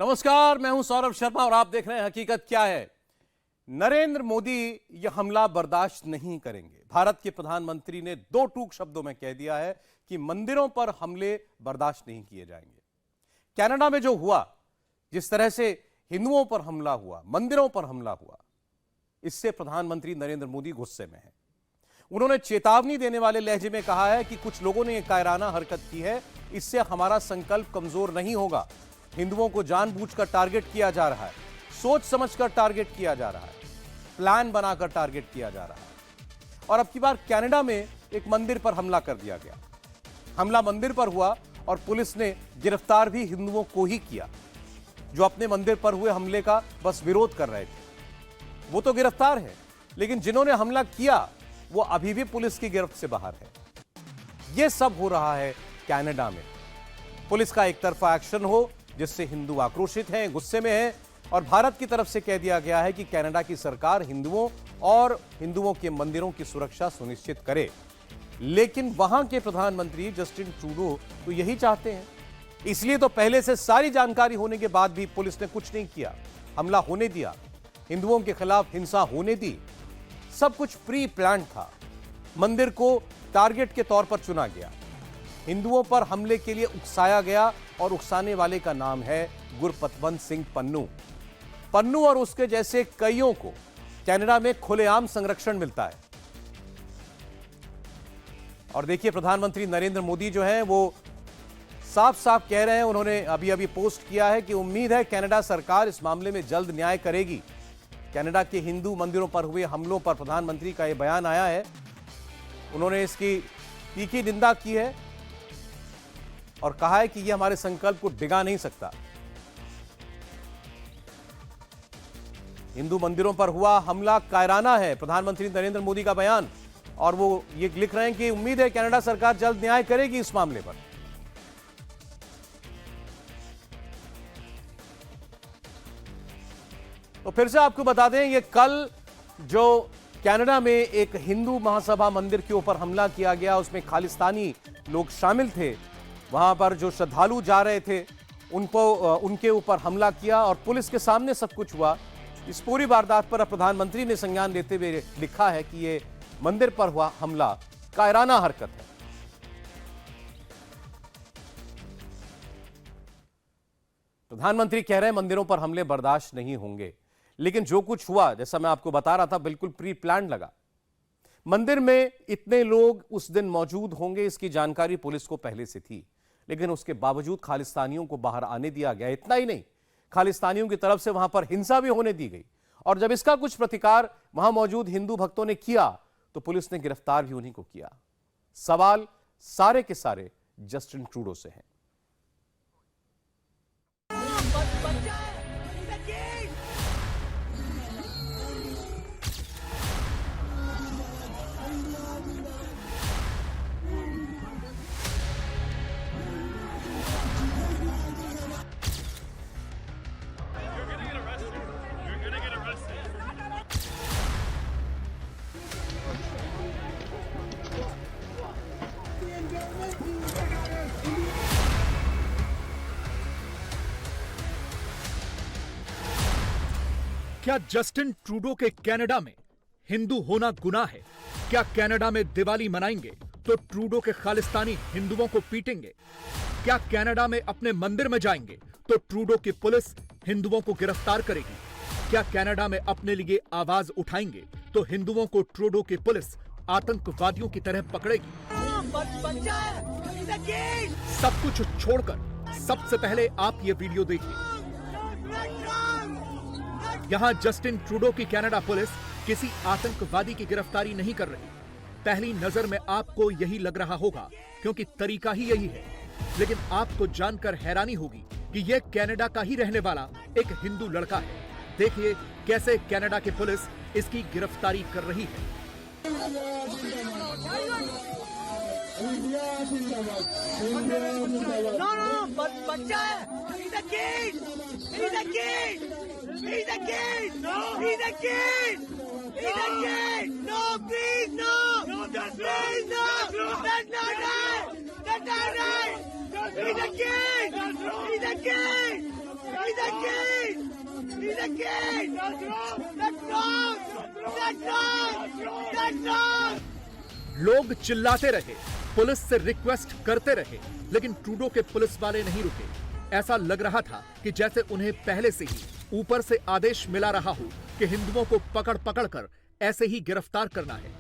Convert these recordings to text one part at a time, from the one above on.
नमस्कार, मैं हूं सौरभ शर्मा और आप देख रहे हैं हकीकत क्या है। नरेंद्र मोदी यह हमला बर्दाश्त नहीं करेंगे। भारत के प्रधानमंत्री ने दो टूक शब्दों में कह दिया है कि मंदिरों पर हमले बर्दाश्त नहीं किए जाएंगे। कनाडा में जो हुआ, जिस तरह से हिंदुओं पर हमला हुआ, मंदिरों पर हमला हुआ, इससे प्रधानमंत्री नरेंद्र मोदी गुस्से में है। उन्होंने चेतावनी देने वाले लहजे में कहा है कि कुछ लोगों ने यह कायराना हरकत की है, इससे हमारा संकल्प कमजोर नहीं होगा। हिंदुओं को जानबूझकर टारगेट किया जा रहा है, सोच समझकर टारगेट किया जा रहा है, प्लान बनाकर टारगेट किया जा रहा है। और अब की बार कनाडा में एक मंदिर पर हमला कर दिया गया। हमला मंदिर पर हुआ और पुलिस ने गिरफ्तार भी हिंदुओं को ही किया जो अपने मंदिर पर हुए हमले का बस विरोध कर रहे थे। वो तो गिरफ्तार है, लेकिन जिन्होंने हमला किया वो अभी भी पुलिस की गिरफ्त से बाहर है। यह सब हो रहा है कनाडा में। पुलिस का एक तरफा एक्शन हो जिससे हिंदू आक्रोशित हैं, गुस्से में हैं, और भारत की तरफ से कह दिया गया है कि कनाडा की सरकार हिंदुओं और हिंदुओं के मंदिरों की सुरक्षा सुनिश्चित करे। लेकिन वहां के प्रधानमंत्री जस्टिन ट्रूडो तो यही चाहते हैं। इसलिए तो पहले से सारी जानकारी होने के बाद भी पुलिस ने कुछ नहीं किया, हमला होने दिया, हिंदुओं के खिलाफ हिंसा होने दी। सब कुछ प्री प्लान था। मंदिर को टारगेट के तौर पर चुना गया, हिंदुओं पर हमले के लिए उकसाया गया, और उकसाने वाले का नाम है गुरपतवंत सिंह पन्नू। पन्नू और उसके जैसे कईयों को कनाडा में खुलेआम संरक्षण मिलता है। और देखिए, प्रधानमंत्री नरेंद्र मोदी जो हैं वो साफ साफ कह रहे हैं, उन्होंने अभी पोस्ट किया है कि उम्मीद है कनाडा सरकार इस मामले में जल्द न्याय करेगी। कनाडा के हिंदू मंदिरों पर हुए हमलों पर प्रधानमंत्री का यह बयान आया है। उन्होंने इसकी तीखी निंदा की है और कहा है कि यह हमारे संकल्प को डिगा नहीं सकता। हिंदू मंदिरों पर हुआ हमला कायराना है, प्रधानमंत्री नरेंद्र मोदी का बयान। और वो ये लिख रहे हैं कि उम्मीद है कनाडा सरकार जल्द न्याय करेगी इस मामले पर। तो फिर से आपको बता दें, ये कल जो कनाडा में एक हिंदू महासभा मंदिर के ऊपर हमला किया गया, उसमें खालिस्तानी लोग शामिल थे। वहां पर जो श्रद्धालु जा रहे थे उनके ऊपर हमला किया और पुलिस के सामने सब कुछ हुआ। इस पूरी वारदात पर प्रधानमंत्री ने संज्ञान लेते हुए लिखा है कि यह मंदिर पर हुआ हमला कायराना हरकत है। प्रधानमंत्री कह रहे हैं मंदिरों पर हमले बर्दाश्त नहीं होंगे, लेकिन जो कुछ हुआ, जैसा मैं आपको बता रहा था, बिल्कुल प्री प्लान लगा। मंदिर में इतने लोग उस दिन मौजूद होंगे इसकी जानकारी पुलिस को पहले से थी, लेकिन उसके बावजूद खालिस्तानियों को बाहर आने दिया गया। इतना ही नहीं, खालिस्तानियों की तरफ से वहां पर हिंसा भी होने दी गई, और जब इसका कुछ प्रतिकार वहां मौजूद हिंदू भक्तों ने किया तो पुलिस ने गिरफ्तार भी उन्हीं को किया। सवाल सारे के सारे जस्टिन ट्रूडो से हैं। क्या जस्टिन ट्रूडो के कनाडा में हिंदू होना गुनाह है? क्या कनाडा में दिवाली मनाएंगे तो ट्रूडो के खालिस्तानी हिंदुओं को पीटेंगे? क्या कनाडा में अपने मंदिर में जाएंगे तो ट्रूडो की पुलिस हिंदुओं को गिरफ्तार करेगी? क्या कनाडा में अपने लिए आवाज उठाएंगे तो हिंदुओं को ट्रूडो की पुलिस आतंकवादियों की तरह पकड़ेगी? सब कुछ छोड़कर सबसे पहले आप ये वीडियो देखिए। यहां जस्टिन ट्रूडो की कनाडा पुलिस किसी आतंकवादी की गिरफ्तारी नहीं कर रही। पहली नजर में आपको यही लग रहा होगा, क्योंकि तरीका ही यही है। लेकिन आपको जानकर हैरानी होगी कि यह कनाडा का ही रहने वाला एक हिंदू लड़का है। देखिए कैसे कनाडा की पुलिस इसकी गिरफ्तारी कर रही है। बच्चा है। He's a kid! He's a kid! No! He's a kid! He's a kid! No, please, no! No, that's please, no! That's not right! That's not right! He's a kid! He's a kid! He's a king! He's a king! That's wrong! That's wrong! That's wrong! That's wrong! लोग चिल्लाते रहे, police से request करते रहे, लेकिन Trudeau के police वाले नहीं रुके। ऐसा लग रहा था कि जैसे उन्हें पहले से ही ऊपर से आदेश मिला रहा हो कि हिंदुओं को पकड़ पकड़ कर ऐसे ही गिरफ्तार करना है।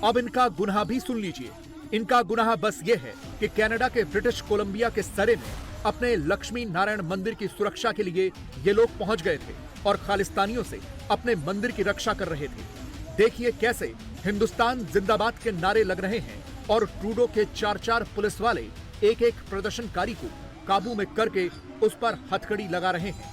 अब इनका गुनाह भी सुन लीजिए। इनका गुनाह बस ये है कि कनाडा के ब्रिटिश कोलंबिया के सरे में अपने लक्ष्मी नारायण मंदिर की सुरक्षा के लिए ये लोग पहुंच गए थे और खालिस्तानियों से अपने मंदिर की रक्षा कर रहे थे। देखिए कैसे हिंदुस्तान जिंदाबाद के नारे लग रहे हैं और ट्रूडो के 4-4 पुलिस वाले एक-एक प्रदर्शनकारी को काबू में करके उस पर हथकड़ी लगा रहे हैं।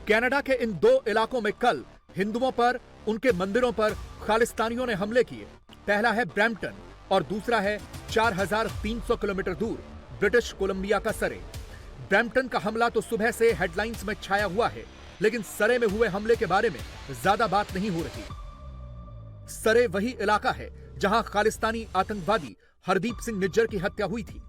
कनाडा के इन दो इलाकों में कल हिंदुओं पर, उनके मंदिरों पर खालिस्तानियों ने हमले किए। पहला है ब्रैम्पटन और दूसरा है 4300 किलोमीटर दूर ब्रिटिश कोलंबिया का सरे। ब्रैम्पटन का हमला तो सुबह से हेडलाइंस में छाया हुआ है, लेकिन सरे में हुए हमले के बारे में ज्यादा बात नहीं हो रही। सरे वही इलाका है जहां खालिस्तानी आतंकवादी हरदीप सिंह निज्जर की हत्या हुई थी।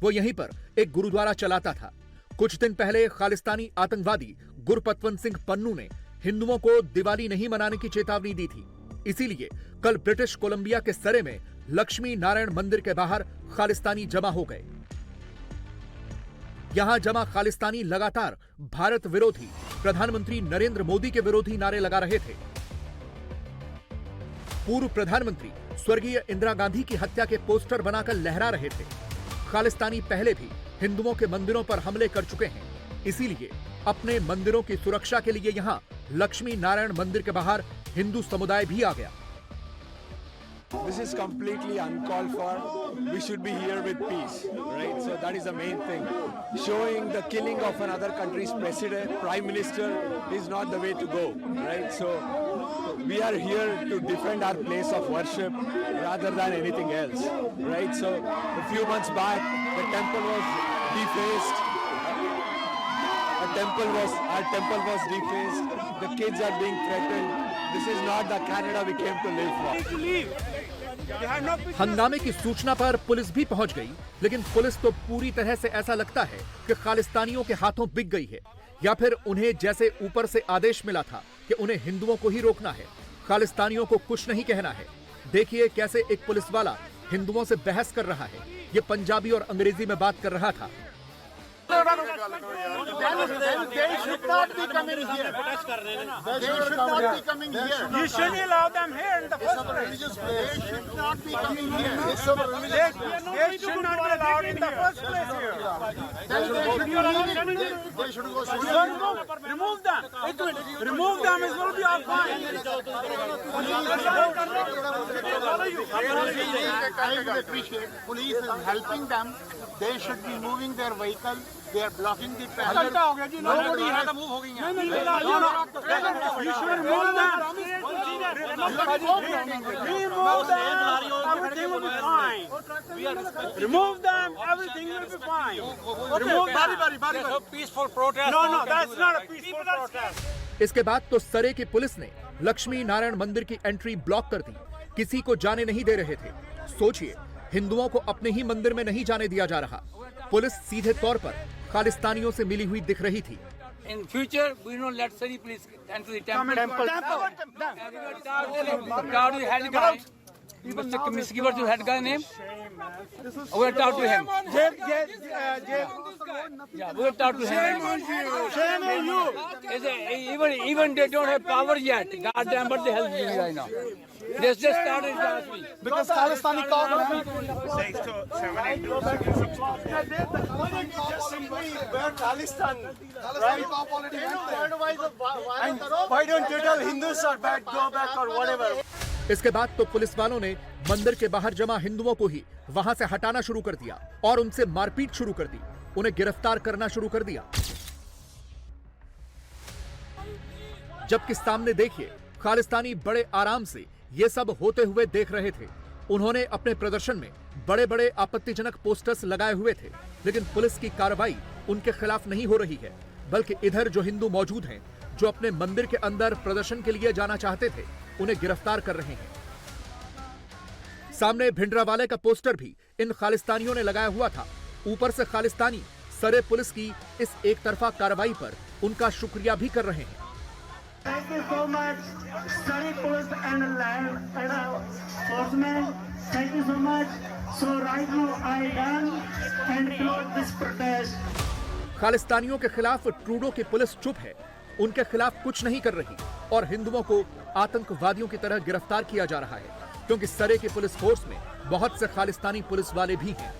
वो यहीं पर एक गुरुद्वारा चलाता था। कुछ दिन पहले खालिस्तानी आतंकवादी गुरपतवंत सिंह पन्नू ने हिंदुओं को दिवाली नहीं मनाने की चेतावनी दी थी। इसीलिए कल ब्रिटिश कोलंबिया के सरे में लक्ष्मी नारायण मंदिर के बाहर खालिस्तानी जमा हो गए। यहां जमा खालिस्तानी लगातार भारत विरोधी, प्रधानमंत्री नरेंद्र मोदी के विरोधी नारे लगा रहे थे। पूर्व प्रधानमंत्री स्वर्गीय इंदिरा गांधी की हत्या के पोस्टर बनाकर लहरा रहे थे। खालिस्तानी पहले भी हिंदुओं के मंदिरों पर हमले कर चुके हैं, इसीलिए अपने मंदिरों की सुरक्षा के लिए यहां लक्ष्मी नारायण मंदिर के बाहर हिंदू समुदाय भी आ गया। This is completely uncalled for. We should be here with peace, right? So that is the main thing. Showing the killing of another country's president, prime minister is not the way to go, right? So we are here to defend our place of worship rather than anything else, right? So a few months back, the temple was defaced. Our temple was defaced. The kids are being threatened. This is not the Canada we came to live for. हंगामे की सूचना पर police भी पहुंच गई, लेकिन police तो पूरी तरह से ऐसा लगता है कि खालिस्तानियों के हाथों बिक गई है, या फिर उन्हें जैसे ऊपर से आदेश मिला था कि उन्हें हिंदुओं को ही रोकना है, खालिस्तानियों को कुछ नहीं कहना है। देखिए कैसे एक पुलिस वाला हिंदुओं से बहस कर रहा है। ये पंजाबी और अंग्रेजी में बात कर रहा था। They should not be coming here. They should not be coming here. You shouldn't allow them here in the first place. Religious place. They should not be coming here. They should not be allowed in the first place here. They should go. Remove them. Remove them. It will be all fine. I would appreciate police is helping them. They should be moving their vehicle. They are blocking the traffic. Nobody has to move. You should remove them. Remove them. Everything will be fine. Remove them. Everything will be fine. Remove them. Peaceful protest. No, that's not a peaceful protest. इसके बाद तो सरे की police ने लक्ष्मी नारायण मंदिर की entry block कर दी। किसी को जाने नहीं दे रहे थे। सोचिए, हिंदुओं को अपने ही मंदिर में नहीं जाने दिया जा रहा। पुलिस सीधे तौर पर खालिस्तानियों से मिली हुई दिख रही थी। In future, we don't let Sari police enter the temple. Talk to the head guy. Mr. Kaminsky, what's your head guy name? We're going to talk to him. Yeah, we're going to talk to him. Shame on you. Even they don't have power yet. Goddamn, what the hell is doing right now? They just started last week. Because Khalistani called Why don't you tell Hindus are bad, go back or whatever? इसके बाद तो police वालों ने मंदिर के बाहर जमा हिंदुओं को ही वहां से हटाना शुरू कर दिया और उनसे मारपीट शुरू कर दी। उन्हें गिरफ्तार करना शुरू कर दिया। जबकि सामने देखिए, खालिस्तानी बड़े आराम से ये सब होते हुए देख रहे थे। उन्होंने अपने प्रदर्शन में बड़े बड़े आपत्तिजनक पोस्टर्स लगाए हुए थे, लेकिन पुलिस की कार्रवाई उनके खिलाफ नहीं हो रही है, बल्कि इधर जो हिंदू मौजूद हैं जो अपने मंदिर के अंदर प्रदर्शन के लिए जाना चाहते थे उन्हें गिरफ्तार कर रहे हैं। सामने भिंडरावाले का पोस्टर भी इन खालिस्तानियों ने लगाया हुआ था। ऊपर से खालिस्तानी सरे पुलिस की इस एक तरफा कार्रवाई पर उनका शुक्रिया भी कर रहे हैं। Thank you so much, Surrey Police and land enforcement. Thank you so much. So right now I done and close this protest. खालिस्तानियों के खिलाफ ट्रूडो की पुलिस चुप है, उनके खिलाफ कुछ नहीं कर रही और हिंदुओं को आतंकवादियों की तरह गिरफ्तार किया जा रहा है, क्योंकि सरे की पुलिस फोर्स में बहुत से खालिस्तानी पुलिस वाले भी हैं।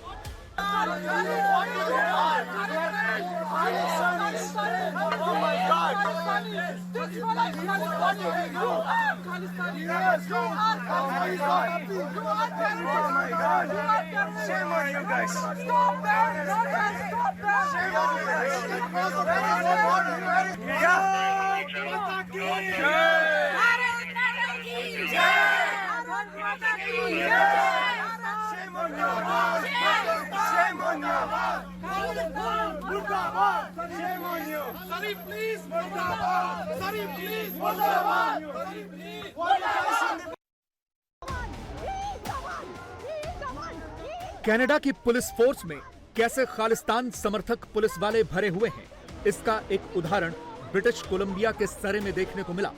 कनाडा की पुलिस फोर्स में कैसे खालिस्तान समर्थक पुलिस वाले भरे हुए हैं, इसका एक उदाहरण ब्रिटिश कोलंबिया के सरे में देखने को मिला।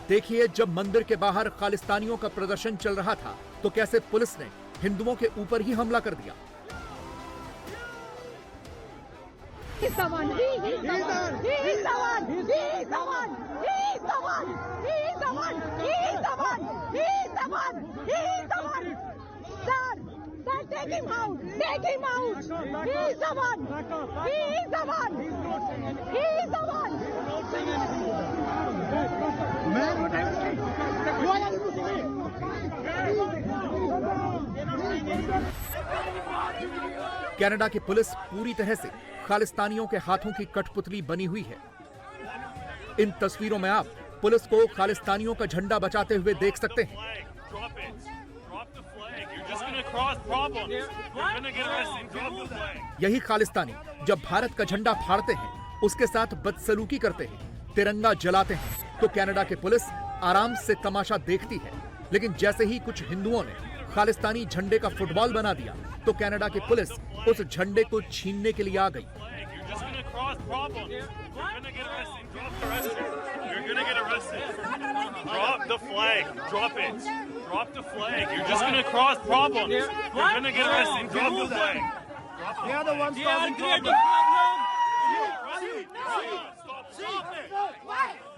देखिए, जब मंदिर के बाहर खालिस्तानियों का प्रदर्शन चल रहा था तो कैसे पुलिस ने हिंदुओं के ऊपर ही हमला कर दिया। कनाडा की पुलिस पूरी तरह से खालिस्तानियों के हाथों की कठपुतली बनी हुई है। इन तस्वीरों में आप पुलिस को खालिस्तानियों का झंडा बचाते हुए देख सकते हैं। यही खालिस्तानी जब भारत का झंडा फाड़ते हैं, उसके साथ बदसलूकी करते हैं, तिरंगा जलाते हैं, तो कनाडा की पुलिस आराम से तमाशा देखती है। लेकिन जैसे ही कुछ हिंदुओं ने खालिस्तानी झंडे का फुटबॉल बना दिया तो कनाडा की पुलिस उस झंडे को छीनने के लिए आ गई।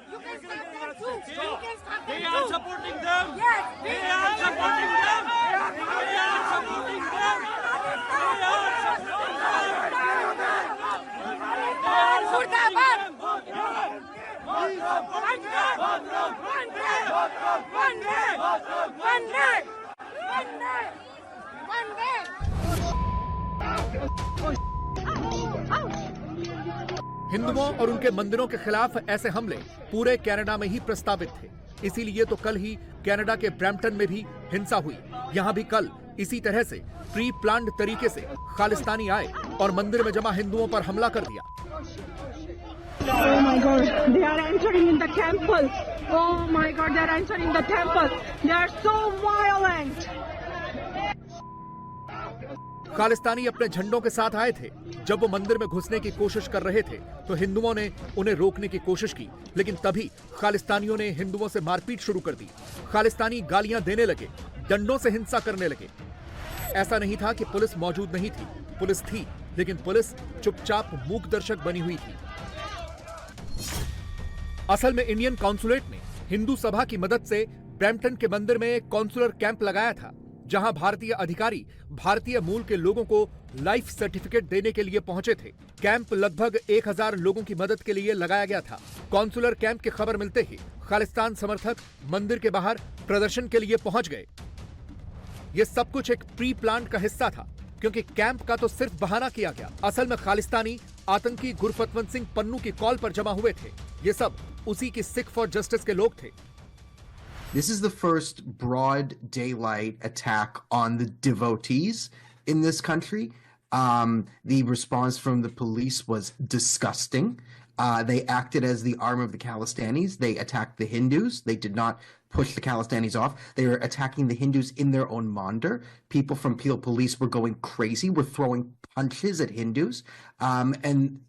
You can stop them too. You can stop them too. They are supporting them. Yes, they are supporting them. They are supporting them. They are supporting them. हिंदुओं और उनके मंदिरों के खिलाफ ऐसे हमले पूरे कनाडा में ही प्रस्तावित थे। इसीलिए तो कल ही कनाडा के ब्रैम्पटन में भी हिंसा हुई। यहाँ भी कल इसी तरह से प्री प्लान्ड तरीके से खालिस्तानी आए और मंदिर में जमा हिंदुओं पर हमला कर दिया। Oh my God, they are entering in the temple. Oh my God, they are entering the temple. They are so violent. Khalistani अपने झंडों के साथ आए थे। जब वो मंदिर में घुसने की कोशिश कर रहे थे तो हिंदुओं ने उन्हें रोकने की कोशिश की, लेकिन तभी खालिस्तानियों ने हिंदुओं से मारपीट शुरू कर दी। खालिस्तानी गालियां देने लगे, डंडों से हिंसा करने लगे। ऐसा नहीं था कि पुलिस मौजूद नहीं थी, पुलिस थी, लेकिन पुलिस चुपचाप मूक दर्शक बनी हुई थी। असल में इंडियन कॉन्सुलेट ने हिंदू सभा की मदद से ब्रैम्पटन के मंदिर में एक कॉन्सुलर कैंप लगाया था, जहां भारतीय अधिकारी भारतीय मूल के लोगों को लाइफ सर्टिफिकेट देने के लिए पहुंचे थे। कैंप लगभग 1000 लोगों की मदद के लिए लगाया गया था। कॉन्सुलर कैंप की खबर मिलते ही खालिस्तान समर्थक मंदिर के बाहर प्रदर्शन के लिए पहुंच गए। यह सब कुछ एक प्री प्लान का हिस्सा था, क्योंकि कैंप का तो सिर्फ बहाना किया गया। असल में खालिस्तानी आतंकी गुरफतवंत सिंह पन्नू की कॉल पर जमा हुए थे। ये सब उसी की सिख फॉर जस्टिस के लोग थे। This is the first broad daylight attack on the devotees in this country. The response from the police was disgusting. They acted as the arm of the Khalistanis. They attacked the Hindus. They did not push the Khalistanis off. They were attacking the Hindus in their own mandir. People from Peel Police were going crazy, were throwing punches at Hindus. And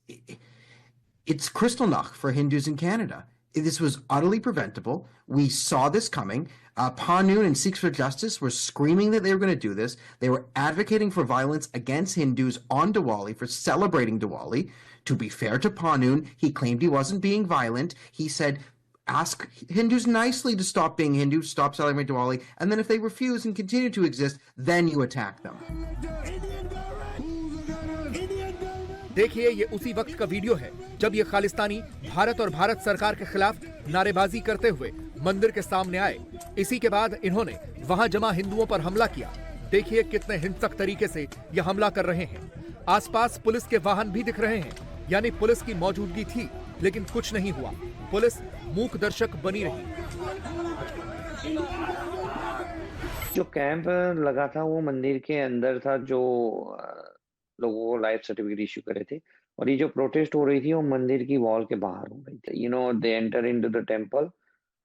it's Kristallnacht for Hindus in Canada. This was utterly preventable. We saw this coming. Panoon and Sikhs for Justice were screaming that they were going to do this. They were advocating for violence against Hindus on Diwali, for celebrating Diwali. To be fair to Panoon, he claimed he wasn't being violent. He said, ask Hindus nicely to stop being Hindus, stop celebrating Diwali, and then if they refuse and continue to exist, then you attack them. देखिए, ये उसी वक्त का video है जब ये खालिस्तानी भारत और भारत सरकार के खिलाफ नारेबाजी करते हुए मंदिर के सामने आए। इसी के बाद इन्होंने वहां जमा हिंदुओं पर हमला किया। देखिए कितने हिंसक तरीके से ये हमला कर रहे हैं। आसपास पुलिस के वाहन भी दिख रहे हैं, यानी पुलिस की मौजूदगी थी, लेकिन कुछ नहीं हुआ। पुलिस मूक दर्शक बनी रही। जो कैंप लगा था वो मंदिर के अंदर था, जो लोगों को लाइफ सर्टिफिकेट इश्यू करे थे, और ये जो प्रोटेस्ट हो रही थी वो मंदिर की वॉल के बाहर हो रही थी। You know, they enter into the temple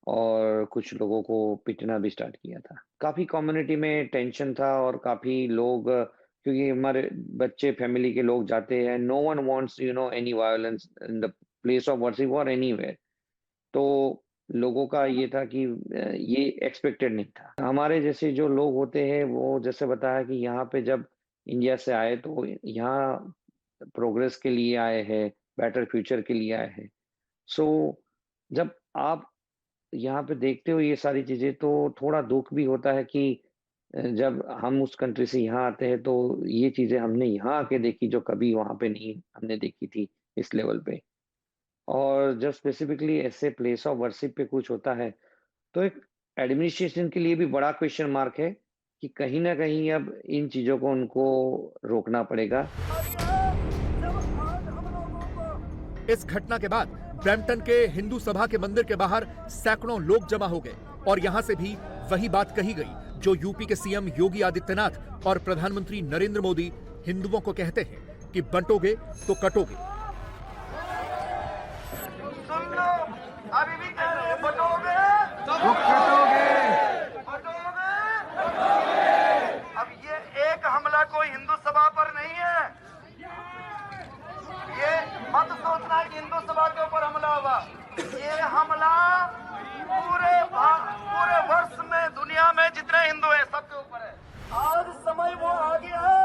और कुछ लोगों को पिटना भी स्टार्ट किया था। काफी कम्युनिटी में टेंशन था और काफी लोग, क्योंकि हमारे बच्चे फैमिली के लोग जाते हैं, no one wants you know any violence in the place of worship और एनीवेयर। तो लोगों का ये था कि ये एक्सपेक्टेड नहीं था। हमारे जैसे जो लोग होते हैं वो जैसे बताया कि यहाँ पे जब इंडिया से आए तो यहाँ प्रोग्रेस के लिए आए हैं, बेटर फ्यूचर के लिए आए हैं। सो जब आप यहाँ पे देखते हो ये सारी चीजें तो थोड़ा दुख भी होता है कि जब हम उस कंट्री से यहाँ आते हैं तो ये चीजें हमने यहाँ आके देखी जो कभी वहाँ पे नहीं हमने देखी थी इस लेवल पे। और जब स्पेसिफिकली ऐसे प्लेस ऑफ वर्शिप पे कुछ होता है तो एक एडमिनिस्ट्रेशन के लिए भी बड़ा क्वेश्चन मार्क है कि कहीं ना कहीं अब इन चीजों को उनको रोकना पड़ेगा। इस घटना के बाद ब्रैम्पटन के हिंदू सभा के मंदिर के बाहर सैकड़ों लोग जमा हो गए और यहां से भी वही बात कही गई जो यूपी के सीएम योगी आदित्यनाथ और प्रधानमंत्री नरेंद्र मोदी हिंदुओं को कहते हैं कि बंटोगे तो कटोगे। सुन लो, अभी भी कह रहे हैं बंटोगे तो कटोगे। अब ये एक हमला कोई हिंदू सभा पर नहीं है। ये मत सोचना कि हिंदू सभा के ऊपर हमला होगा। ये हमला पूरे वर्ष में दुनिया में जितने हिंदू हैं सबके ऊपर है। आज समय वो आ गया है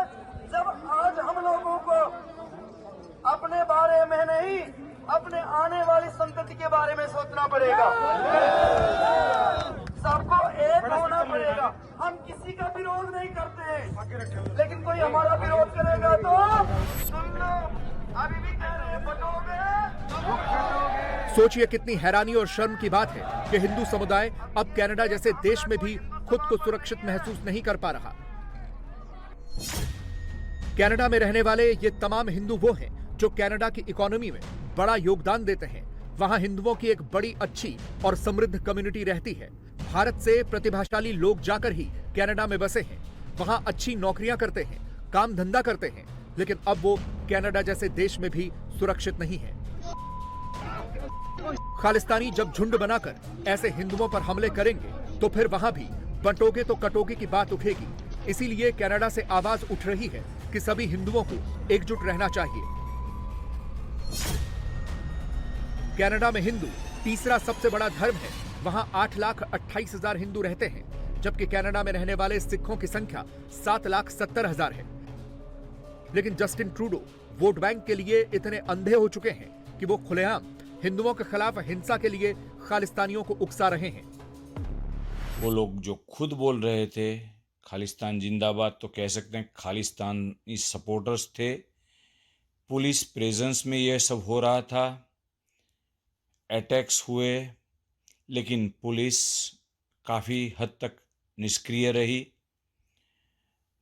जब आज हम लोगों को अपने बारे में नहीं, अपने आने वाली संतति के बारे में सोचना पड़ेगा। सबको एक होना पड़ेगा। हम किसी का विरोध नहीं करते हैं, लेकिन कोई हमारा विरोध करेगा तो सुन लो, अभी भी कह रहे हैं बटोगे। सोचिए कितनी हैरानी और शर्म की बात है कि हिंदू समुदाय अब कनाडा जैसे देश में भी खुद को सुरक्षित महसूस नहीं कर पा रहा। कनाडा में रहने वाले ये तमाम हिंदू वो हैं जो कनाडा की इकोनॉमी में बड़ा योगदान देते हैं। वहां हिंदुओं की एक बड़ी अच्छी और समृद्ध कम्युनिटी रहती है। भारत से प्रतिभाशाली लोग जाकर ही कनाडा में बसे हैं, वहां अच्छी नौकरियां करते हैं, काम धंधा करते हैं, लेकिन अब वो कनाडा जैसे देश में भी सुरक्षित नहीं है। खालिस्तानी जब झुंड बनाकर ऐसे हिंदुओं पर हमले करेंगे तो फिर वहां भी बंटोगे तो कटोगे की बात उठेगी। इसीलिए कनाडा से आवाज उठ रही है कि सभी हिंदुओं को एकजुट रहना चाहिए। कनाडा में हिंदू तीसरा सबसे बड़ा धर्म है। वहां 8,28,000 हिंदू रहते हैं, जबकि कनाडा में रहने वाले सिखों की संख्या 7,70,000 है। लेकिन जस्टिन ट्रूडो वोट बैंक के लिए इतने अंधे हो चुके हैं कि वो खुलेआम हिंदुओं के खिलाफ हिंसा के लिए खालिस्तानियों को उकसा रहे हैं। वो लोग जो खुद बोल रहे थे खालिस्तान जिंदाबाद, तो कह सकते हैं खालिस्तानी सपोर्टर्स थे। पुलिस प्रेजेंस में यह सब हो रहा था, अटैक्स हुए, लेकिन पुलिस काफ़ी हद तक निष्क्रिय रही।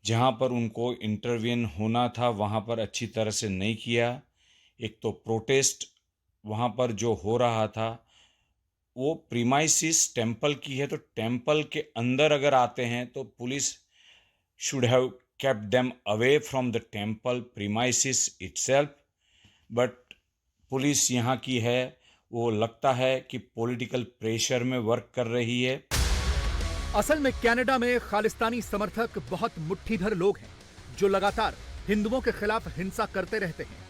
जहाँ पर उनको इंटरवेन होना था वहाँ पर अच्छी तरह से नहीं किया। एक तो प्रोटेस्ट वहाँ पर जो हो रहा था वो प्रीमाइसिस टेम्पल की है, तो टेम्पल के अंदर अगर आते हैं तो police should have kept them away from the temple premises itself, but police यहाँ की है वो लगता है कि पॉलिटिकल प्रेशर में वर्क कर रही है। असल में कनाडा में खालिस्तानी समर्थक बहुत मुट्ठी भर लोग हैं जो लगातार हिंदुओं के खिलाफ हिंसा करते रहते हैं।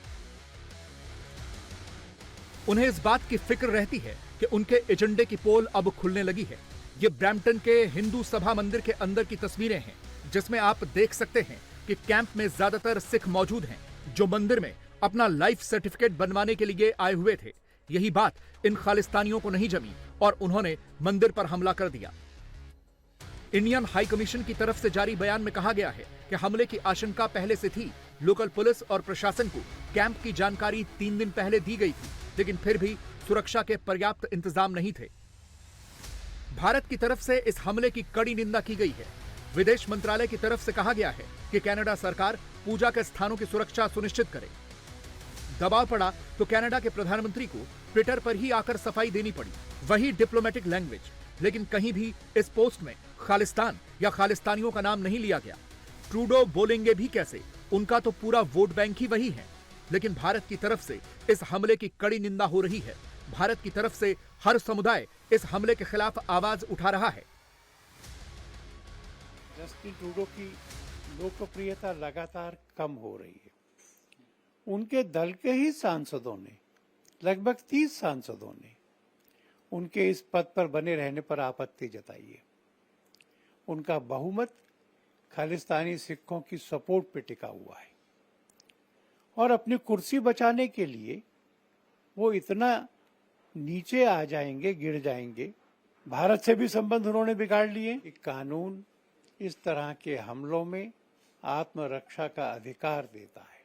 उन्हें इस बात की फिक्र रहती है कि उनके एजेंडे की पोल अब खुलने लगी है। ये ब्रैम्पटन के हिंदू सभा मंदिर के अंदर की तस्वीरें हैं, जिसमें आप देख सकते हैं कि कैंप में ज्यादातर सिख मौजूद हैं जो मंदिर में अपना लाइफ सर्टिफिकेट बनवाने के लिए आए हुए थे। यही बात इन खालिस्तानियों को नहीं जमी और उन्होंने मंदिर पर हमला कर दिया। इंडियन हाई कमीशन की तरफ से जारी बयान में कहा गया है कि हमले की आशंका पहले से थी। लोकल पुलिस और प्रशासन को कैंप की जानकारी 3 दिन पहले दी गई थी, लेकिन फिर भी सुरक्षा के पर्याप्त इंतजाम नहीं थे। भारत की तरफ से इस हमले की कड़ी निंदा की गई है। विदेश मंत्रालय की तरफ से कहा गया है कि कनाडा सरकार पूजा के स्थानों की सुरक्षा सुनिश्चित करे। दबाव पड़ा तो कनाडा के प्रधानमंत्री को ट्विटर पर ही आकर सफाई देनी पड़ी, वही डिप्लोमेटिक लैंग्वेज, लेकिन कहीं भी इस पोस्ट में खालिस्तान या खालिस्तानियों का नाम नहीं लिया गया। ट्रूडो बोलेंगे भी कैसे, उनका तो पूरा वोट बैंक ही वही है। लेकिन भारत की तरफ से इस हमले की कड़ी निंदा हो रही है। भारत की तरफ से हर समुदाय इस हमले के खिलाफ आवाज उठा रहा है। जस्टिन ट्रूडो की लोकप्रियता लगातार कम हो रही है। उनके दल के ही सांसदों ने, लगभग 30 सांसदों ने उनके इस पद पर बने रहने पर आपत्ति जताई है। उनका बहुमत खालिस्तानी सिखों की सपोर्ट पे टिका हुआ है और अपनी कुर्सी बचाने के लिए वो इतना नीचे आ जाएंगे, गिर जाएंगे। भारत से भी संबंध उन्होंने बिगाड़ लिए। कानून इस तरह के हमलों में आत्मरक्षा का अधिकार देता है।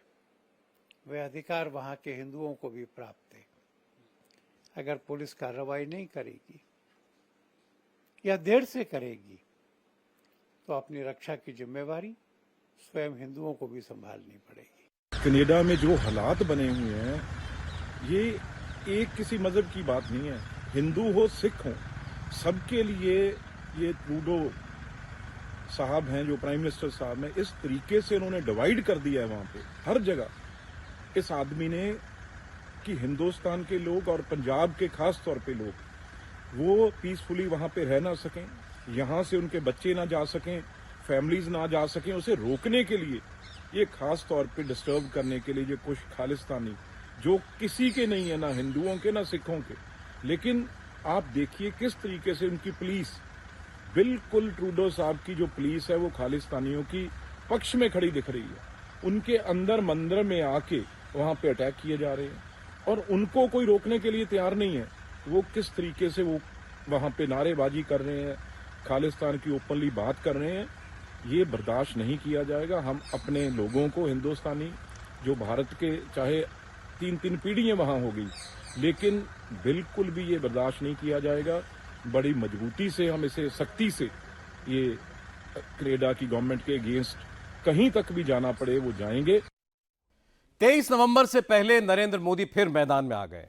वह अधिकार वहां के हिंदुओं को भी प्राप्त है। अगर पुलिस कार्रवाई नहीं करेगी या देर से करेगी तो अपनी रक्षा की जिम्मेवारी स्वयं हिंदुओं को भी संभालनी पड़ेगी। कनाडा में जो हालात बने हुए हैं, ये एक किसी मजहब की बात नहीं है। हिंदू हो, सिख हो, सबके लिए ये ट्रूडो साहब हैं, जो प्राइम मिनिस्टर साहब हैं, इस तरीके से उन्होंने डिवाइड कर दिया है वहां पे हर जगह। इस आदमी ने कि हिंदुस्तान के लोग और पंजाब के खास तौर पे लोग वो पीसफुली वहां पे रह ना सकें, यहां से उनके बच्चे ना जा सकें, फैमिलीज ना जा सकें, उसे रोकने के लिए ये खास तौर पे डिस्टर्ब करने के लिए जो कुछ खालिस्तानी जो किसी के नहीं है, ना हिंदुओं के ना सिखों के, लेकिन आप देखिए किस तरीके से उनकी पुलिस, बिल्कुल ट्रूडो साहब की जो पुलिस है वो खालिस्तानियों की पक्ष में खड़ी दिख रही है। उनके अंदर मंदिर में आके वहां पे अटैक किए जा रहे हैं और उनको कोई रोकने के लिए तैयार नहीं है। वो किस तरीके से वो वहां पे नारेबाजी कर रहे हैं, खालिस्तान की ओपनली बात कर रहे हैं, ये बर्दाश्त नहीं किया जाएगा। हम अपने लोगों को, हिंदुस्तानी जो भारत के चाहे 3-3 पीढ़ियां वहां हो गई, लेकिन बिल्कुल भी ये बर्दाश्त नहीं किया जाएगा। बड़ी मजबूती से हम इसे, सख्ती से, ये कनाडा की गवर्नमेंट के अगेंस्ट कहीं तक भी जाना पड़े वो जाएंगे। 23 नवंबर से पहले नरेंद्र मोदी फिर मैदान में आ गए।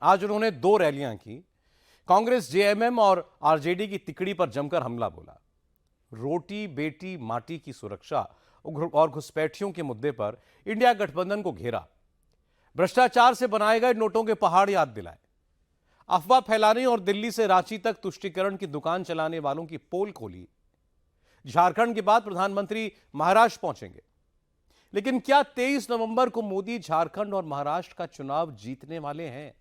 आज उन्होंने 2 रैलियां की। कांग्रेस, जेएमएम और आरजेडी की तिकड़ी पर जमकर हमला बोला। रोटी बेटी माटी की सुरक्षा और घुसपैठियों के मुद्दे पर इंडिया गठबंधन को घेरा। भ्रष्टाचार से बनाए गए नोटों के पहाड़ याद दिलाए। अफवाह फैलाने और दिल्ली से रांची तक तुष्टीकरण की दुकान चलाने वालों की पोल खोली। झारखंड के बाद प्रधानमंत्री महाराष्ट्र पहुंचेंगे, लेकिन क्या 23 नवंबर को मोदी झारखंड और महाराष्ट्र का चुनाव जीतने वाले हैं?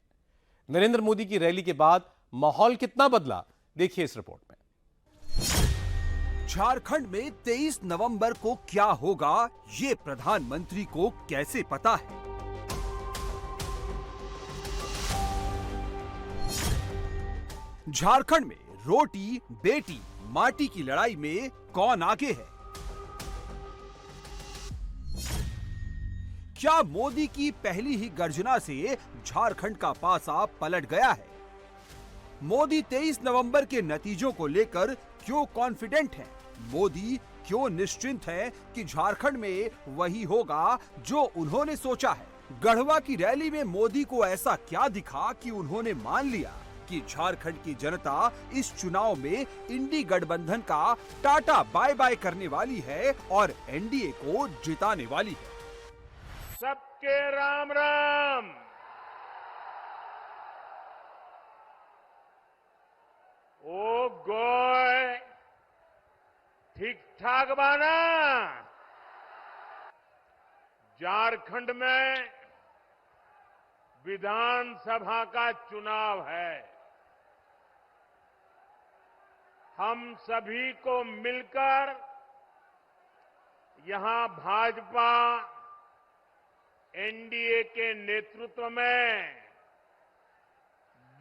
नरेंद्र मोदी की रैली के बाद माहौल कितना बदला, देखिए इस रिपोर्ट में। झारखंड में 23 नवंबर को क्या होगा, ये प्रधानमंत्री को कैसे पता है? झारखंड में रोटी बेटी माटी की लड़ाई में कौन आगे है? क्या मोदी की पहली ही गर्जना से झारखंड का पासा पलट गया है? मोदी 23 नवंबर के नतीजों को लेकर क्यों कॉन्फिडेंट हैं? मोदी क्यों निश्चिंत हैं कि झारखंड में वही होगा जो उन्होंने सोचा है? गढ़वा की रैली में मोदी को ऐसा क्या दिखा कि उन्होंने मान लिया कि झारखंड की जनता इस चुनाव में इंडी गठबंधन का टाटा बाय बाय करने वाली है और एनडीए को जिताने वाली है। सबके राम राम। ओ गोय ठीक ठाक बाना। झारखंड में विधानसभा का चुनाव है। हम सभी को मिलकर यहां भाजपा एनडीए के नेतृत्व में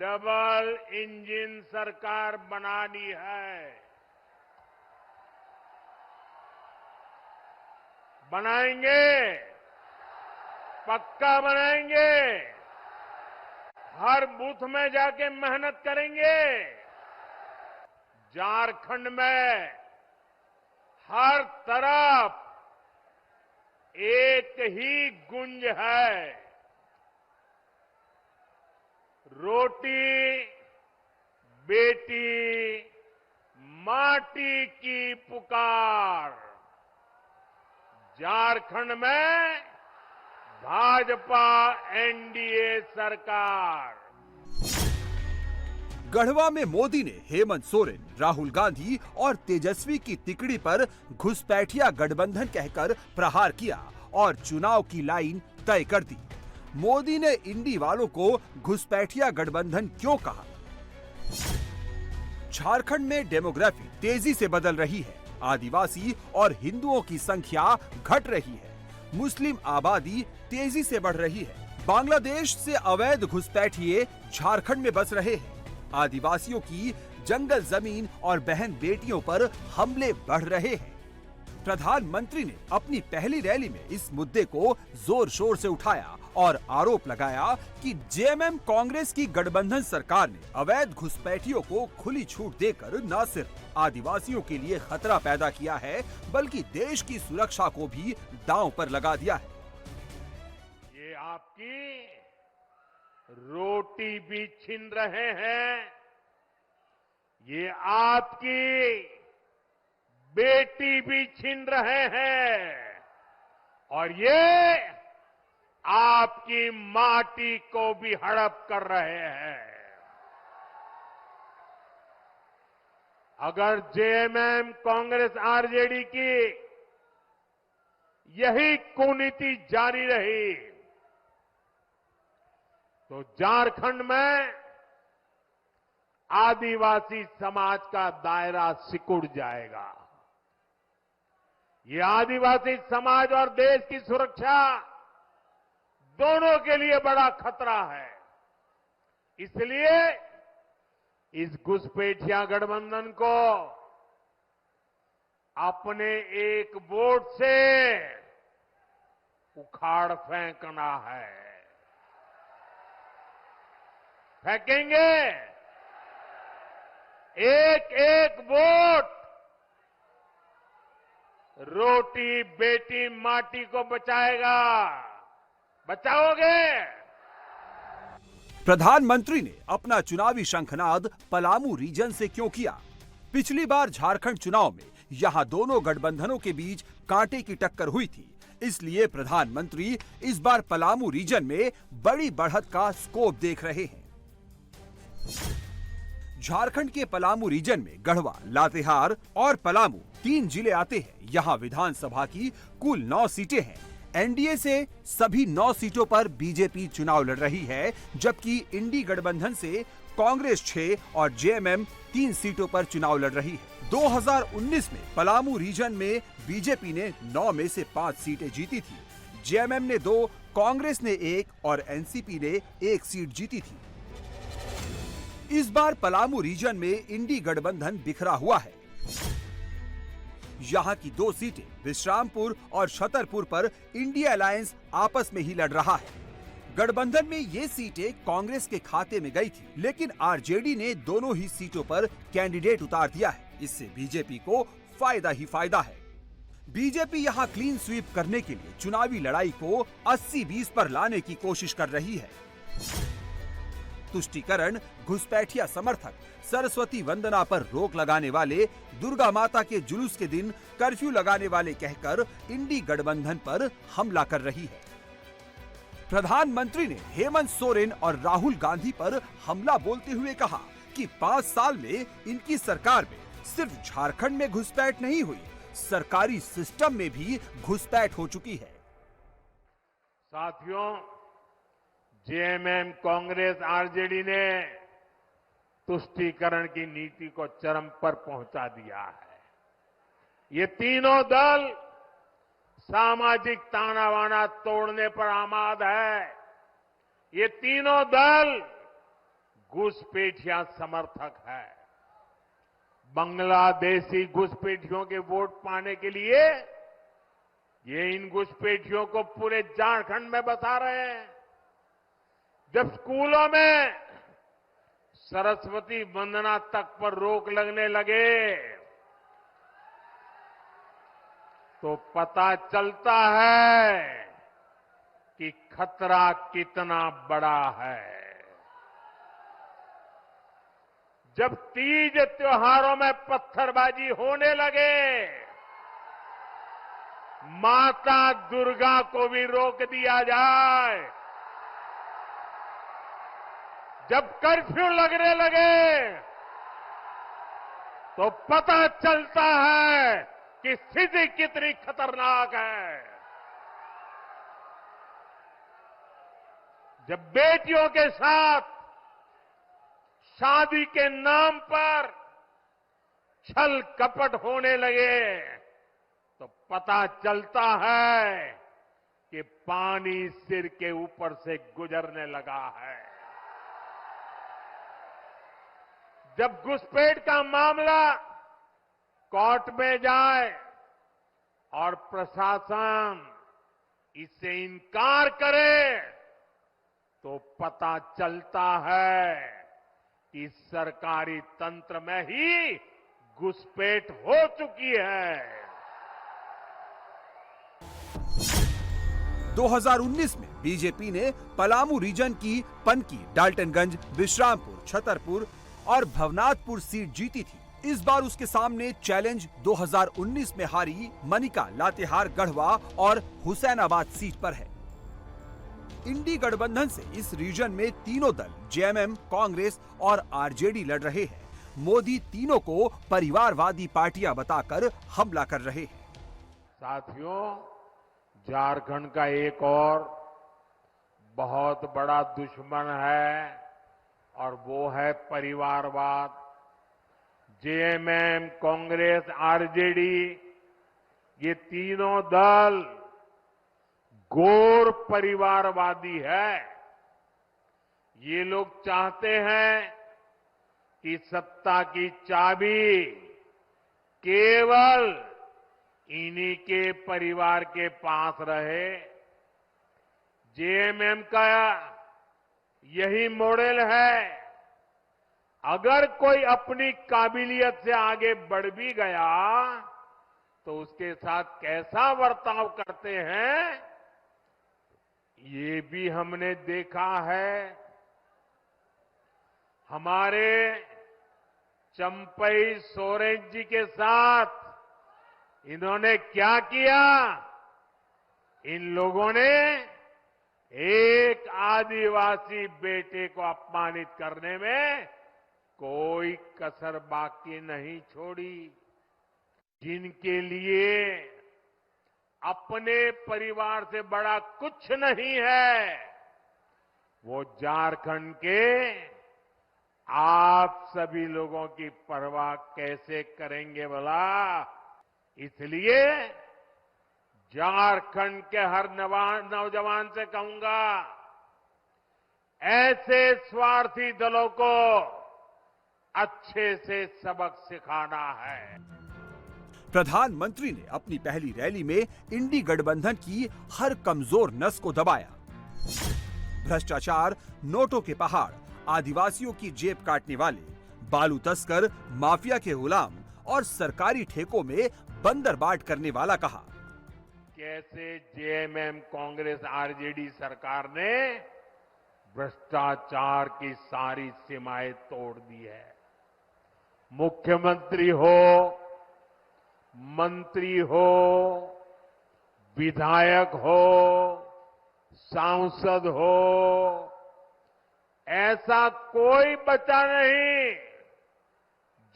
डबल इंजन सरकार बनानी है। बनाएंगे, पक्का बनाएंगे। हर बूथ में जाके मेहनत करेंगे। झारखंड में हर तरफ एक ही गुंज है, रोटी बेटी माटी की पुकार। झारखंड में भाजपा एनडीए सरकार। गढ़वा में मोदी ने हेमंत सोरेन, राहुल गांधी और तेजस्वी की तिकड़ी पर घुसपैठिया गठबंधन कहकर प्रहार किया और चुनाव की लाइन तय कर दी। मोदी ने इंडी वालों को घुसपैठिया गठबंधन क्यों कहा? झारखंड में डेमोग्राफी तेजी से बदल रही है। आदिवासी और हिंदुओं की संख्या घट रही है। मुस्लिम आबादी तेजी से बढ़ रही है। बांग्लादेश से अवैध घुसपैठिए झारखंड में बस रहे हैं। आदिवासियों की जंगल जमीन और बहन बेटियों पर हमले बढ़ रहे हैं। प्रधानमंत्री ने अपनी पहली रैली में इस मुद्दे को जोर शोर से उठाया और आरोप लगाया कि जेएमएम कांग्रेस की गठबंधन सरकार ने अवैध घुसपैठियों को खुली छूट देकर न सिर्फ आदिवासियों के लिए खतरा पैदा किया है, बल्कि देश की सुरक्षा को भी दांव पर लगा दिया है। ये आपकी रोटी भी छीन रहे हैं, ये आपकी बेटी भी छीन रहे हैं और ये आपकी माटी को भी हड़प कर रहे हैं। अगर जेएमएम कांग्रेस आरजेडी की यही कुनीति जारी रही तो झारखंड में आदिवासी समाज का दायरा सिकुड़ जाएगा। ये आदिवासी समाज और देश की सुरक्षा दोनों के लिए बड़ा खतरा है। इसलिए इस घुसपैठिया गठबंधन को अपने एक वोट से उखाड़ फेंकना है। फेंकेंगे। एक एक वोट रोटी बेटी माटी को बचाएगा। बचाओगे? प्रधानमंत्री ने अपना चुनावी शंखनाद पलामू रीजन से क्यों किया? पिछली बार झारखंड चुनाव में यहां दोनों गठबंधनों के बीच कांटे की टक्कर हुई थी, इसलिए प्रधानमंत्री इस बार पलामू रीजन में बड़ी बढ़त का स्कोप देख रहे हैं। झारखंड के पलामू रीजन में गढ़वा, लातेहार और पलामू 3 जिले आते हैं। यहाँ विधानसभा की कुल 9 सीटें हैं। एनडीए से सभी 9 सीटों पर बीजेपी चुनाव लड़ रही है, जबकि इंडी गठबंधन से कांग्रेस 6 और जेएमएम 3 सीटों पर चुनाव लड़ रही है। 2019 में पलामू रीजन में बीजेपी ने 9 में से 5 सीटें जीती थी। जेएमएम ने 2, कांग्रेस ने 1 और एनसीपी ने 1 सीट जीती थी। इस बार पलामू रीजन में इंडी गठबंधन बिखरा हुआ है। यहाँ की 2 सीटें विश्रामपुर और छतरपुर पर इंडिया अलायंस आपस में ही लड़ रहा है। गठबंधन में ये सीटें कांग्रेस के खाते में गई थी, लेकिन आरजेडी ने दोनों ही सीटों पर कैंडिडेट उतार दिया है। इससे बीजेपी को फायदा ही फायदा है। बीजेपी यहाँ क्लीन स्वीप करने के लिए चुनावी लड़ाई को 80-20 पर लाने की कोशिश कर रही है। तुष्टीकरण, घुसपैठिया समर्थक, सरस्वती वंदना पर रोक लगाने वाले, दुर्गा माता के जुलूस के दिन कर्फ्यू लगाने वाले कहकर इंडी गठबंधन पर हमला कर रही है। प्रधानमंत्री ने हेमंत सोरेन और राहुल गांधी पर हमला बोलते हुए कहा कि 5 साल में इनकी सरकार में सिर्फ झारखंड में घुसपैठ नहीं हुई, सरकारी सिस्टम में भी घुसपैठ हो चुकी है। साथियों, जेएमएम, कांग्रेस, आरजेडी ने तुष्टीकरण की नीति को चरम पर पहुंचा दिया है। ये तीनों दल सामाजिक तानावाना तोड़ने पर आमाद है। ये तीनों दल घुसपैठिया समर्थक है। बांग्लादेशी घुसपैठियों के वोट पाने के लिए ये इन घुसपैठियों को पूरे झारखंड में बसा रहे हैं। जब स्कूलों में सरस्वती वंदना तक पर रोक लगने लगे तो पता चलता है कि खतरा कितना बड़ा है। जब तीज त्योहारों में पत्थरबाजी होने लगे, माता दुर्गा को भी रोक दिया जाए, जब कर्फ्यू लगने लगे तो पता चलता है कि स्थिति कितनी खतरनाक है। जब बेटियों के साथ शादी के नाम पर छल कपट होने लगे तो पता चलता है कि पानी सिर के ऊपर से गुजरने लगा है। जब घुसपैठ का मामला कोर्ट में जाए और प्रशासन इससे इनकार करे तो पता चलता है कि सरकारी तंत्र में ही घुसपैठ हो चुकी है। 2019 में बीजेपी ने पलामू रीजन की पनकी, डाल्टनगंज, विश्रामपुर, छतरपुर और भवनाथपुर सीट जीती थी। इस बार उसके सामने चैलेंज 2019 में हारी मनिका, लातेहार, गढ़वा और हुसैनाबाद सीट पर है। इंडी गठबंधन से इस रीजन में तीनों दल जेएमएम, कांग्रेस और आरजेडी लड़ रहे हैं। मोदी तीनों को परिवारवादी पार्टियां बताकर हमला कर रहे हैं। साथियों, झारखंड का एक और बहुत बड़ा दुश्मन है और वो है परिवारवाद। जेएमएम, कांग्रेस, आरजेडी ये तीनों दल घोर परिवारवादी है। ये लोग चाहते हैं कि सत्ता की चाबी केवल इन्हीं के परिवार के पास रहे। जेएमएम का यही मॉडल है। अगर कोई अपनी काबिलियत से आगे बढ़ भी गया तो उसके साथ कैसा बर्ताव करते हैं ये भी हमने देखा है। हमारे चंपई सोरेन जी के साथ इन्होंने क्या किया? इन लोगों ने एक आदिवासी बेटे को अपमानित करने में कोई कसर बाकी नहीं छोड़ी। जिनके लिए अपने परिवार से बड़ा कुछ नहीं है, वो झारखंड के आप सभी लोगों की परवाह कैसे करेंगे भला? इसलिए झारखंड के हर नौजवान से कहूंगा, ऐसे स्वार्थी दलों को अच्छे से सबक सिखाना है। प्रधानमंत्री ने अपनी पहली रैली में इंडी गठबंधन की हर कमजोर नस को दबाया। भ्रष्टाचार, नोटों के पहाड़, आदिवासियों की जेब काटने वाले, बालू तस्कर, माफिया के गुलाम और सरकारी ठेकों में बंदर बाट करने वाला कहा। कैसे जेएमएम, कांग्रेस, आरजेडी सरकार ने भ्रष्टाचार की सारी सीमाएं तोड़ दी है। मुख्यमंत्री हो, मंत्री हो, विधायक हो, सांसद हो, ऐसा कोई बचा नहीं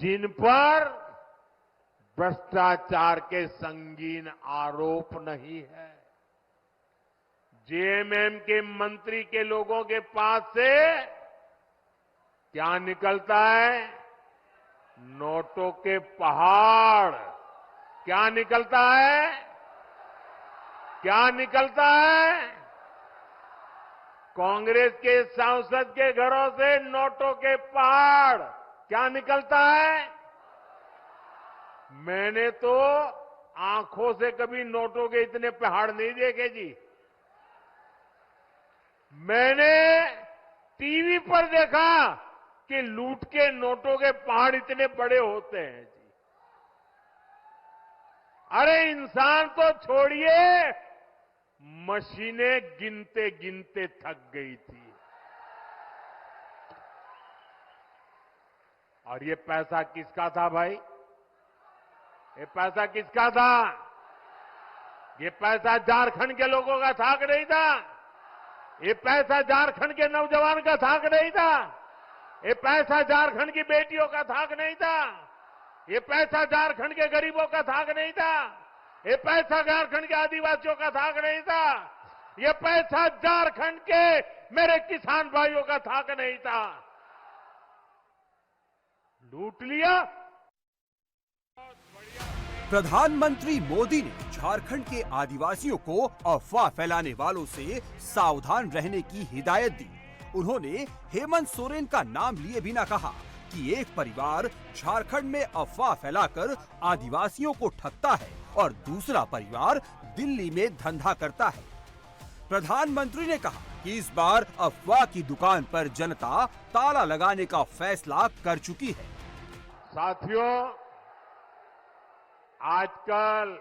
जिन पर भ्रष्टाचार के संगीन आरोप नहीं है। जेएमएम के मंत्री के लोगों के पास से क्या निकलता है? नोटों के पहाड़। क्या निकलता है? क्या निकलता है? कांग्रेस के सांसद के घरों से नोटों के पहाड़। क्या निकलता है? मैंने तो आंखों से कभी नोटों के इतने पहाड़ नहीं देखे जी। मैंने टीवी पर देखा कि लूट के नोटों के पहाड़ इतने बड़े होते हैं जी। अरे इंसान तो छोड़िए, मशीनें गिनते गिनते थक गई थी। और ये पैसा किसका था भाई? ये पैसा किसका था? ये पैसा झारखंड के लोगों का था कि नहीं था? ये पैसा झारखंड के नौजवान का था कि नहीं था? ये पैसा झारखंड की बेटियों का था कि नहीं था? ये पैसा झारखंड के गरीबों का था कि नहीं था? ये पैसा झारखंड के आदिवासियों का था कि नहीं था? ये पैसा झारखंड के मेरे किसान भाइयों का था कि नहीं था? लूट लिया। प्रधानमंत्री मोदी ने झारखंड के आदिवासियों को अफवाह फैलाने वालों से सावधान रहने की हिदायत दी। उन्होंने हेमंत सोरेन का नाम लिए बिना कहा कि एक परिवार झारखंड में अफवाह फैलाकर आदिवासियों को ठगता है और दूसरा परिवार दिल्ली में धंधा करता है। प्रधानमंत्री ने कहा कि इस बार अफवाह की दुकान पर जनता ताला लगाने का फैसला कर चुकी है। साथियों, आजकल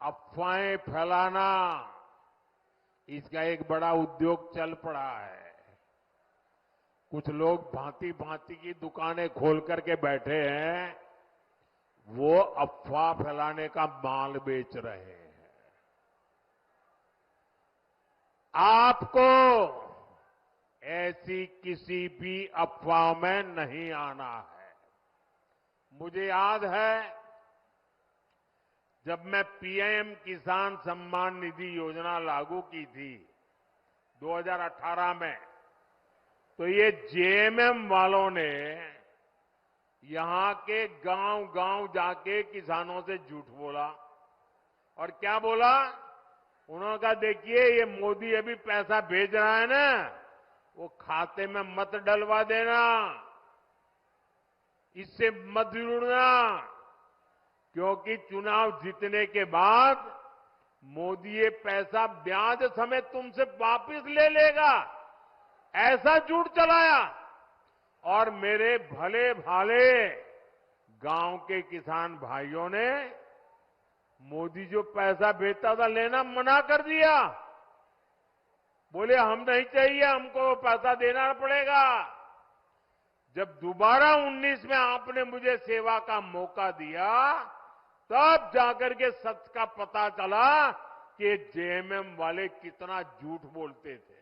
अफवाहें फैलाना इसका एक बड़ा उद्योग चल पड़ा है। कुछ लोग भांति भांति की दुकानें खोल करके बैठे हैं, वो अफवाह फैलाने का माल बेच रहे हैं। आपको ऐसी किसी भी अफवाह में नहीं आना है। मुझे याद है जब मैं पीएम किसान सम्मान निधि योजना लागू की थी 2018 में, तो ये जेएमएम वालों ने यहां के गांव-गांव जाके किसानों से झूठ बोला। और क्या बोला? उन्होंने कहा देखिए ये मोदी अभी पैसा भेज रहा है ना, वो खाते में मत डलवा देना, इससे मत जुड़ना, क्योंकि चुनाव जीतने के बाद मोदी ये पैसा ब्याज समेत तुमसे वापस ले लेगा। ऐसा झूठ चलाया और मेरे भले भाले गांव के किसान भाइयों ने मोदी जो पैसा भेजता था लेना मना कर दिया। बोले हम नहीं चाहिए, हमको पैसा देना पड़ेगा। जब दोबारा 19 में आपने मुझे सेवा का मौका दिया, तब जाकर के सच का पता चला कि जेएमएम वाले कितना झूठ बोलते थे।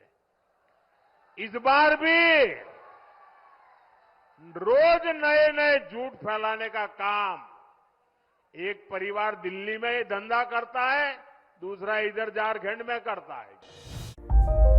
इस बार भी रोज नए नए झूठ फैलाने का काम एक परिवार दिल्ली में धंधा करता है, दूसरा इधर झारखंड में करता है।